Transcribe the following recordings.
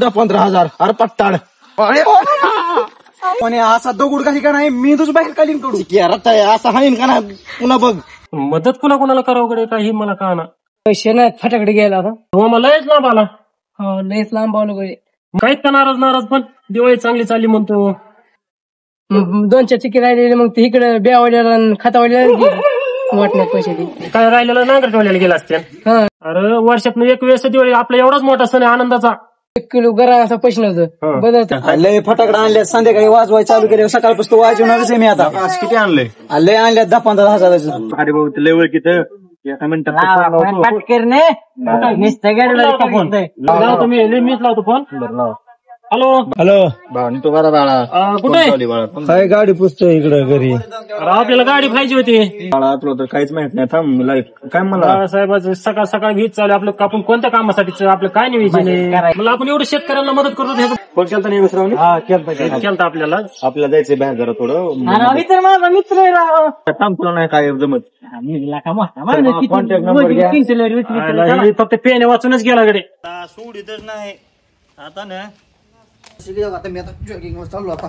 15,000 अरे पट्टाड आणि असा दगड काही का नाही मी तुझं बाहेर कालीन कडू रत्ता असं हाईन का ना पुन्हा बघ मदत कुणा कोणाला करावं कडे काही मला कळना. पैसे नाहीत फटाकडे घ्यायला आता. हो मला लयच लांब आला. हो लयच लांब आलो कडे. काहीच का नाराज पण दिवाळी चांगली चालली म्हणतो. 2-4 चिकी राहिलेले मग ते इकडे बेवाड्याला खातावाड्याला वाटण्यात पैसे दे. काय राहिलेलं नांगरटवाल्याला गेला असते. हा अरे वर्षात एक वेळेस दिवाळी आपला एवढाच मोठा सण आहे आनंदाचा. 1 किलो गरा असा पैसे नव्हतं बदलत. लय फटाकडा आणल्या संध्याकाळी वाजवाय चालू केले सकाळपासून वाजवणारच आहे मी आता. किती आणले लय आणल्या 10-15 हजाराचं. अरे भाऊ लय ओळखीत एका मिनिटात मीच लावतो फोन. हॅलो हॅलो भाऊ तो बरा बाळा कुठे आहे? काय गाडी पुसतोय इकडे घरी अरे आपल्याला गाडी पाहिजे होती. बाळा तुला तर काहीच माहित नाही थांब काय मला साहेबाचं सकाळ सकाळ वीज चालू आपलं आपण कोणत्या कामासाठी आपलं काय नियोजन आहे. मला आपण एवढं शेतकऱ्यांना मदत करतो. फोन केलता नाही विसरावून केलता आपल्याला जायचंय बाहेर जरा थोडं मित्र माझा मित्र आहे राव. थांब तुला नाही काय जमत कॉन्टॅक्ट नंबर घ्या. फक्त पेन वाचूनच गेला कडे. सोडीतच नाही आता ना आता मी आता जॉगिंग चाललो आता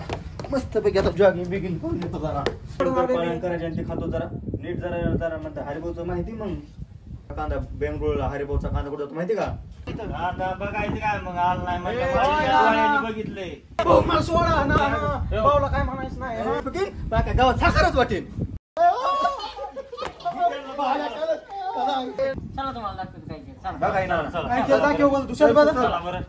मस्त पैकी आता जॉगिंग बिगिंग करून येतो जरा करायचे आणि ते खातो जरा नीट जरा म्हणतात हरिभाऊचं माहिती मग कांदा बेंगळूरला हरिभाऊचा कांदा कुठं माहिती का आता बघायचं काय मग आल नाही बघितलंय मला सोडा ना भाऊला काय म्हणायचं नाही गावात साखरच वाटेल. दुसऱ्या बरं